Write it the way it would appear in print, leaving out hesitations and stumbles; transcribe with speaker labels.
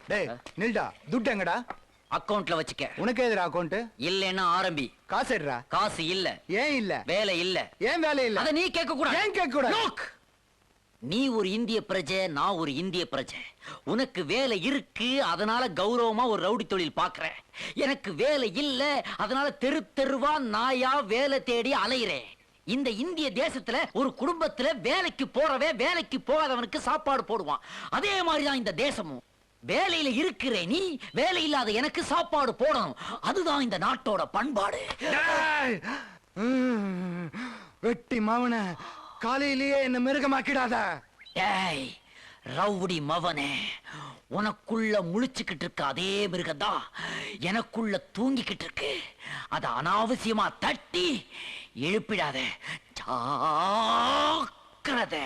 Speaker 1: டேய் நில்டா, துட்டு எங்கடா?
Speaker 2: அக்கவுண்ட்ல வச்சுக்க.
Speaker 1: உனக்கு எதுடா அக்கவுண்ட்?
Speaker 2: இல்லன்னா ஆரம்பி.
Speaker 1: காசு எடுடா.
Speaker 2: காசு இல்ல.
Speaker 1: ஏன் இல்ல?
Speaker 2: வேலை இல்ல.
Speaker 1: ஏன் வேலை இல்ல?
Speaker 2: அத நீ கேட்க கூடாது.
Speaker 1: ஏன் கேட்க கூடாது?
Speaker 2: நீ ஒரு இந்திய பிரஜை, நான் ஒரு இந்திய பிரஜை. உனக்கு வேலை இருக்கு, அதனால கௌரவமா ஒரு ரவுடி தொழில் பாக்குற. எனக்கு வேலை இல்ல, அதனால தெரு தெருவா நாயா வேலை தேடி அலையிறேன். இந்த இந்திய தேசத்துல ஒரு குடும்பத்துல வேலைக்கு போறவே வேலைக்கு போகாதவனுக்கு சாப்பாடு போடுவான். அதே மாதிரிதான் இந்த தேசமும். வேலையில இருக்கிற நீ வேலை இல்லாத எனக்கு சாப்பாடு போடணும். அதுதான் இந்த நாட்டோட பண்பாடு.
Speaker 1: வெட்டி மவன, காலையிலேயே என்ன மிருகமாக்கிடாத.
Speaker 2: டேய் ரவுடி மவனே, உனக்குள்ள முழிச்சுக்கிட்டு இருக்க அதே மிருகம்தான் எனக்குள்ள தூங்கிக்கிட்டு இருக்கு. அத அனாவசியமா தட்டி எழுப்பிடாத. ஜாக்கிரதை.